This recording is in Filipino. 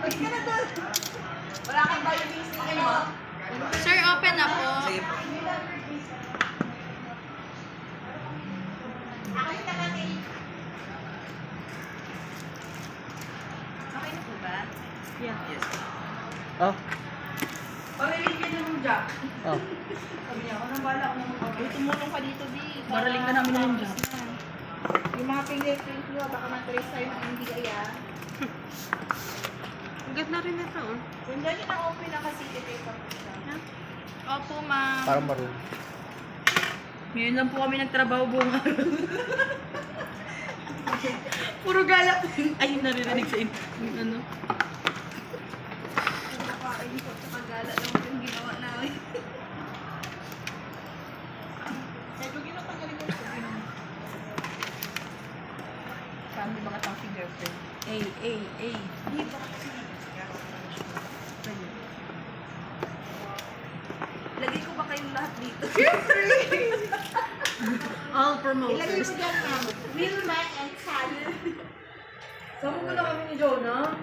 Pwede ka na doon. Wala kang vitamins na mo. Sir, open na po. Sige po. Okay na natin. Okay na po ba? Yeah. Yes. Oh. Pamilig ka na mo dyan. Oh. Sabi niya, ako nang bala ako na magpapay. Tumulong ka dito, Bi. Baraling ka namin ng job. Yung mga fingerprint mo, baka matrace tayo ng hindi kaya. Ang ganda rin ito, oh. Kung dyan yung na-open na kasi i-paper ko siya. Opo, ma'am. Parang maroon. Ngayon lang po kami nagtrabaho buong araw. Puro gala po. Ay, naririnig sa inyo. Ano? Nakakain ko sa kagala lang yung ginawa namin. Pero ginatanggalin ko sa akin. Kami mga tang fingerprint. A. Di ba kasi? Lagay ko ba kayong lahat dito? All Ilagay promoters. mo dyan, ma'am. Wilma and Sally. Sama mo na kami ni Jonah.